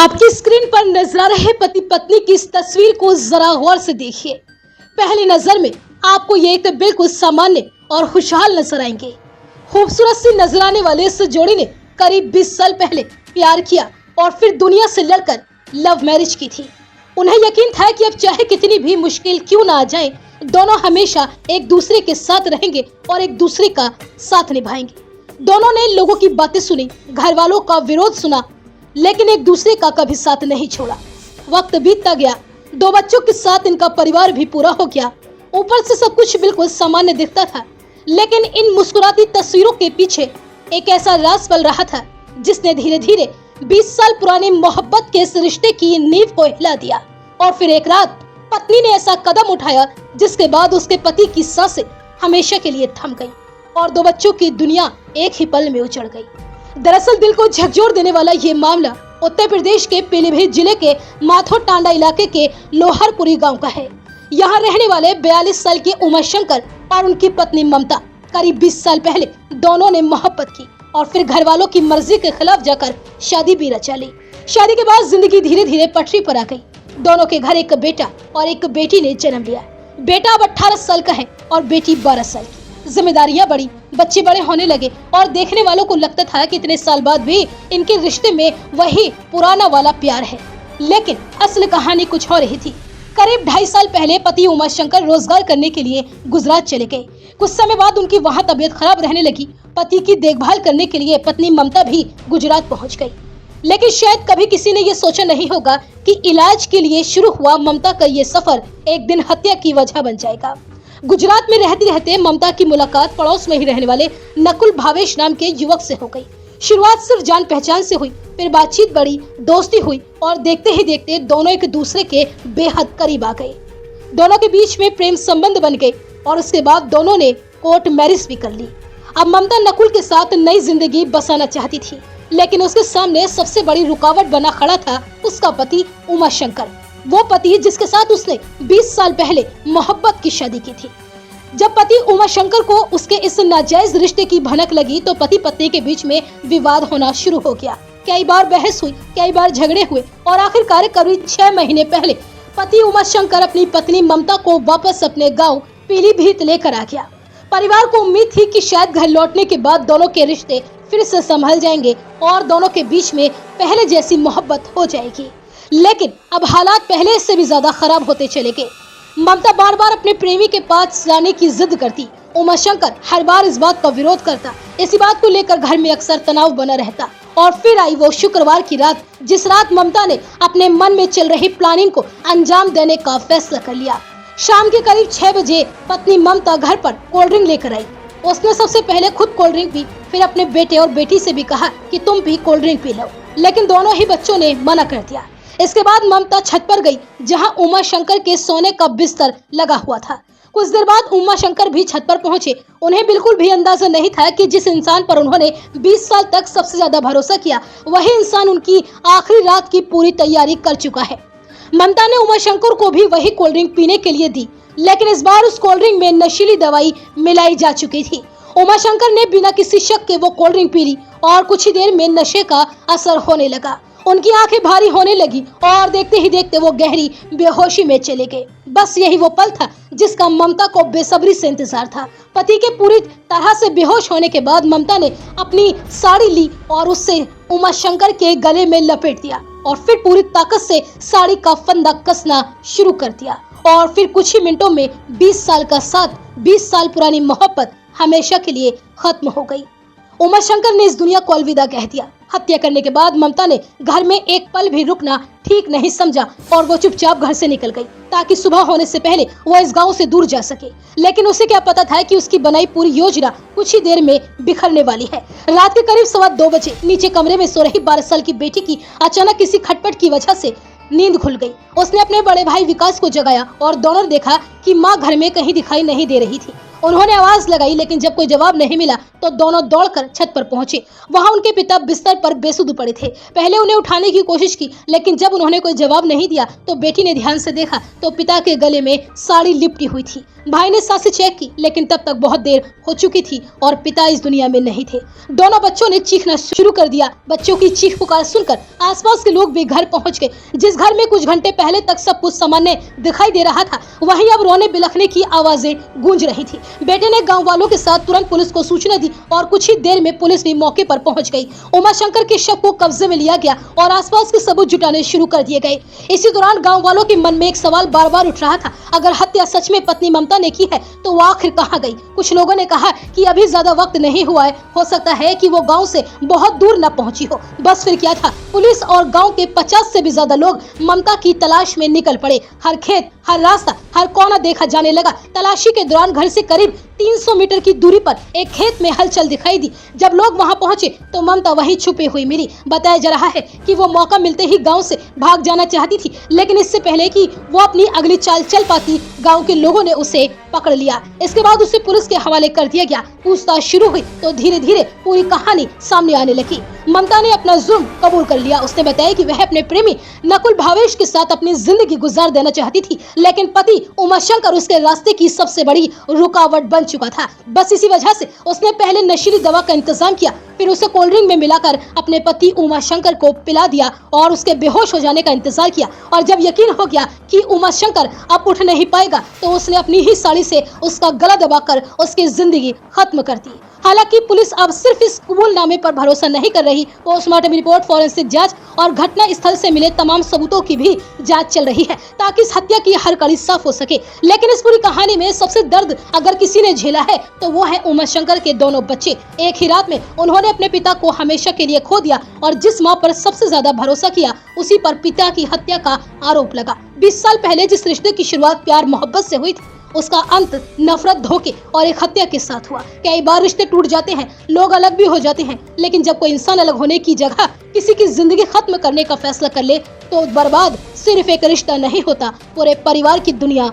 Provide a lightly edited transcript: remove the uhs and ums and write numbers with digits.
आपकी स्क्रीन पर नजर आ रहे पति पत्नी की इस तस्वीर को जरा गौर से देखिए। पहली नजर में आपको ये तो बिल्कुल सामान्य और खुशहाल नजर आएंगे। खूबसूरत सी नजर आने वाले इस जोड़ी ने करीब 20 साल पहले प्यार किया और फिर दुनिया से लड़कर लव मैरिज की थी। उन्हें यकीन था कि अब चाहे कितनी भी मुश्किल क्यों ना आ जाए, दोनों हमेशा एक दूसरे के साथ रहेंगे और एक दूसरे का साथ निभाएंगे। दोनों ने लोगों की बातें सुनी, घर वालों का विरोध सुना, लेकिन एक दूसरे का कभी साथ नहीं छोड़ा। वक्त बीतता गया, 2 बच्चों के साथ इनका परिवार भी पूरा हो गया। ऊपर से सब कुछ बिल्कुल सामान्य दिखता था, लेकिन इन मुस्कुराती तस्वीरों के पीछे एक ऐसा राज पल रहा था जिसने धीरे धीरे 20 साल पुरानी मोहब्बत के इस रिश्ते की नींव को हिला दिया। और फिर एक रात पत्नी ने ऐसा कदम उठाया जिसके बाद उसके पति की सांसें हमेशा के लिए थम गईं और 2 बच्चों की दुनिया एक ही पल में उजड़ गई। दरअसल दिल को झकझोर देने वाला ये मामला उत्तर प्रदेश के पीलीभीत जिले के माथुर टांडा इलाके के लोहरपुरी गांव का है। यहाँ रहने वाले 42 साल के उमा शंकर और उनकी पत्नी ममता करीब 20 साल पहले दोनों ने मोहब्बत की और फिर घर वालों की मर्जी के खिलाफ जाकर शादी भी रचा ली। शादी के बाद जिंदगी धीरे धीरे पटरी पर आ गई। दोनों के घर एक बेटा और एक बेटी ने जन्म लिया। बेटा अब 18 साल का है और बेटी 12 साल की। जिम्मेदारियां बढ़ी, बच्चे बड़े होने लगे और देखने वालों को लगता था कि इतने साल बाद भी इनके रिश्ते में वही पुराना वाला प्यार है। लेकिन असल कहानी कुछ हो रही थी। करीब 2.5 साल पहले पति उमा शंकर रोजगार करने के लिए गुजरात चले गए। कुछ समय बाद उनकी वहां तबीयत खराब रहने लगी। पति की देखभाल करने के लिए पत्नी ममता भी गुजरात पहुंच गई। लेकिन शायद कभी किसी ने ये सोचा नहीं होगा कि इलाज के लिए शुरू हुआ ममता का ये सफर एक दिन हत्या की वजह बन जाएगा। गुजरात में रहते रहते ममता की मुलाकात पड़ोस में ही रहने वाले नकुल भावेश नाम के युवक से हो गई। शुरुआत सिर्फ जान पहचान से हुई, फिर बातचीत बढ़ी, दोस्ती हुई और देखते ही देखते दोनों एक दूसरे के बेहद करीब आ गए। दोनों के बीच में प्रेम संबंध बन गए और उसके बाद दोनों ने कोर्ट मैरिज भी कर ली। अब ममता नकुल के साथ नई जिंदगी बसाना चाहती थी, लेकिन उसके सामने सबसे बड़ी रुकावट बना खड़ा था उसका पति उमा शंकर, वो पति जिसके साथ उसने 20 साल पहले मोहब्बत की शादी की थी। जब पति उमा शंकर को उसके इस नाजायज रिश्ते की भनक लगी तो पति पत्नी के बीच में विवाद होना शुरू हो गया। कई बार बहस हुई, कई बार झगड़े हुए और आखिरकार करीब 6 महीने पहले पति उमा शंकर अपनी पत्नी ममता को वापस अपने गाँव पीलीभीत लेकर आ गया। परिवार को उम्मीद थी कि शायद घर लौटने के बाद दोनों के रिश्ते फिर से संभल जाएंगे और दोनों के बीच में पहले जैसी मोहब्बत हो जाएगी। लेकिन अब हालात पहले से भी ज्यादा खराब होते चले गए। ममता बार बार अपने प्रेमी के पास जाने की जिद करती। उमा शंकर हर बार इस बात का विरोध करता। इसी बात को लेकर घर में अक्सर तनाव बना रहता। और फिर आई वो शुक्रवार की रात, जिस रात ममता ने अपने मन में चल रही प्लानिंग को अंजाम देने का फैसला कर लिया। शाम के करीब 6 बजे पत्नी ममता घर पर कोल्ड ड्रिंक लेकर आई। उसने सबसे पहले खुद कोल्ड ड्रिंक पी, फिर अपने बेटे और बेटी से भी कहा कि तुम भी कोल्ड ड्रिंक पी लो, लेकिन दोनों ही बच्चों ने मना कर दिया। इसके बाद ममता छत पर गई जहां उमा शंकर के सोने का बिस्तर लगा हुआ था। कुछ देर बाद उमा शंकर भी छत पर पहुंचे। उन्हें बिल्कुल भी अंदाजा नहीं था कि जिस इंसान पर उन्होंने 20 साल तक सबसे ज्यादा भरोसा किया, वही इंसान उनकी आखिरी रात की पूरी तैयारी कर चुका है। ममता ने उमा शंकर को भी वही कोल्ड ड्रिंक पीने के लिए दी, लेकिन इस बार उस कोल्ड ड्रिंक में नशीली दवाई मिलाई जा चुकी थी। उमा शंकर ने बिना किसी शक के वो कोल्ड ड्रिंक पी ली और कुछ ही देर में नशे का असर होने लगा। उनकी आंखें भारी होने लगी और देखते ही देखते वो गहरी बेहोशी में चले गए। बस यही वो पल था जिसका ममता को बेसब्री से इंतजार था। पति के पूरी तरह से बेहोश होने के बाद ममता ने अपनी साड़ी ली और उससे उमा शंकर के गले में लपेट दिया और फिर पूरी ताकत से साड़ी का फंदा कसना शुरू कर दिया। और फिर कुछ ही मिनटों में 20 साल का साथ, 20 साल पुरानी मोहब्बत हमेशा के लिए खत्म हो गई। उमा शंकर ने इस दुनिया को अलविदा कह दिया। हत्या करने के बाद ममता ने घर में एक पल भी रुकना ठीक नहीं समझा और वो चुपचाप घर से निकल गई ताकि सुबह होने से पहले वो इस गांव से दूर जा सके। लेकिन उसे क्या पता था कि उसकी बनाई पूरी योजना कुछ ही देर में बिखरने वाली है। रात के करीब 2:15 बजे नीचे कमरे में सो रही 12 साल की बेटी की अचानक किसी खटपट की वजह से नींद खुल गई। उसने अपने बड़े भाई विकास को जगाया और दोनों ने देखा कि माँ घर में कहीं दिखाई नहीं दे रही थी। उन्होंने आवाज लगाई, लेकिन जब कोई जवाब नहीं मिला तो दोनों दौड़कर छत पर पहुंचे। वहां उनके पिता बिस्तर पर बेसुध पड़े थे। पहले उन्हें उठाने की कोशिश की, लेकिन जब उन्होंने कोई जवाब नहीं दिया तो बेटी ने ध्यान से देखा तो पिता के गले में साड़ी लिपटी हुई थी। भाई ने सांसें चेक की, लेकिन तब तक बहुत देर हो चुकी थी और पिता इस दुनिया में नहीं थे। दोनों बच्चों ने चीखना शुरू कर दिया। बच्चों की चीख पुकार सुनकर आसपास के लोग भी घर पहुंच गए। जिस घर में कुछ घंटे पहले तक सब कुछ सामान्य दिखाई दे रहा था, वहीं अब रोने बिलखने की आवाजें गूंज रही थी। बेटे ने गाँव वालों के साथ तुरंत पुलिस को सूचना दी और कुछ ही देर में पुलिस भी मौके पर पहुंच गई। उमाशंकर के शव को कब्जे में लिया गया और आसपास के सबूत जुटाने शुरू कर दिए गए। इसी दौरान गाँव वालों के मन में एक सवाल बार बार उठ रहा था, अगर हत्या सच में पत्नी ममता ने की है तो वो आखिर कहां गई। कुछ लोगों ने कहा कि अभी ज्यादा वक्त नहीं हुआ है, हो सकता है कि वो गांव से बहुत दूर न पहुंची हो। बस फिर क्या था, पुलिस और गांव के 50 से भी ज्यादा लोग ममता की तलाश में निकल पड़े। हर खेत, हर रास्ता, हर कोना देखा जाने लगा। तलाशी के दौरान घर से करीब 300 मीटर की दूरी पर एक खेत में हलचल दिखाई दी। जब लोग वहां पहुंचे तो ममता वहीं छुपी हुई मिली। बताया जा रहा है कि वो मौका मिलते ही गांव से भाग जाना चाहती थी, लेकिन इससे पहले कि वो अपनी अगली चाल चल पाती, गांव के लोगों ने उसे पकड़ लिया। इसके बाद उसे पुलिस के हवाले कर दिया गया। पूछताछ शुरू हुई तो धीरे धीरे पूरी कहानी सामने आने लगी। ममता ने अपना जुर्म कबूल कर लिया। उसने बताया कि वह अपने प्रेमी नकुल भावेश के साथ अपनी जिंदगी गुजार देना चाहती थी, लेकिन पति उमाशंकर उसके रास्ते की सबसे बड़ी रुकावट बन चुका था। बस इसी वजह से उसने पहले नशीली दवा का इंतजाम किया, फिर उसे कोल्ड ड्रिंक में मिलाकर अपने पति उमाशंकर को पिला दिया और उसके बेहोश हो जाने का इंतजार किया। और जब यकीन हो गया कि उमाशंकर अब उठ नहीं पाएगा तो उसने अपनी ही साड़ी से उसका गला दबाकर उसकी जिंदगी खत्म कर दी। हालांकि पुलिस अब सिर्फ इस कबूलनामे पर भरोसा नहीं कर रही, पोस्टमार्टम रिपोर्ट, फॉरेंसिक जांच और घटना स्थल से मिले तमाम सबूतों की भी जांच चल रही है ताकि इस हत्या की हर कड़ी साफ हो सके। लेकिन इस पूरी कहानी में सबसे दर्द अगर किसी ने झेला है तो वो है उमाशंकर के दोनों बच्चे। एक ही रात में उन्होंने अपने पिता को हमेशा के लिए खो दिया और जिस माँ पर सबसे ज्यादा भरोसा किया उसी पर पिता की हत्या का आरोप लगा। 20 साल पहले जिस रिश्ते की शुरुआत प्यार मोहब्बत से हुई थी, उसका अंत नफरत, धोखे और एक हत्या के साथ हुआ। कई बार रिश्ते टूट जाते हैं, लोग अलग भी हो जाते हैं, लेकिन जब कोई इंसान अलग होने की जगह किसी की जिंदगी खत्म करने का फैसला कर ले तो बर्बाद सिर्फ एक रिश्ता नहीं होता, पूरे परिवार की दुनिया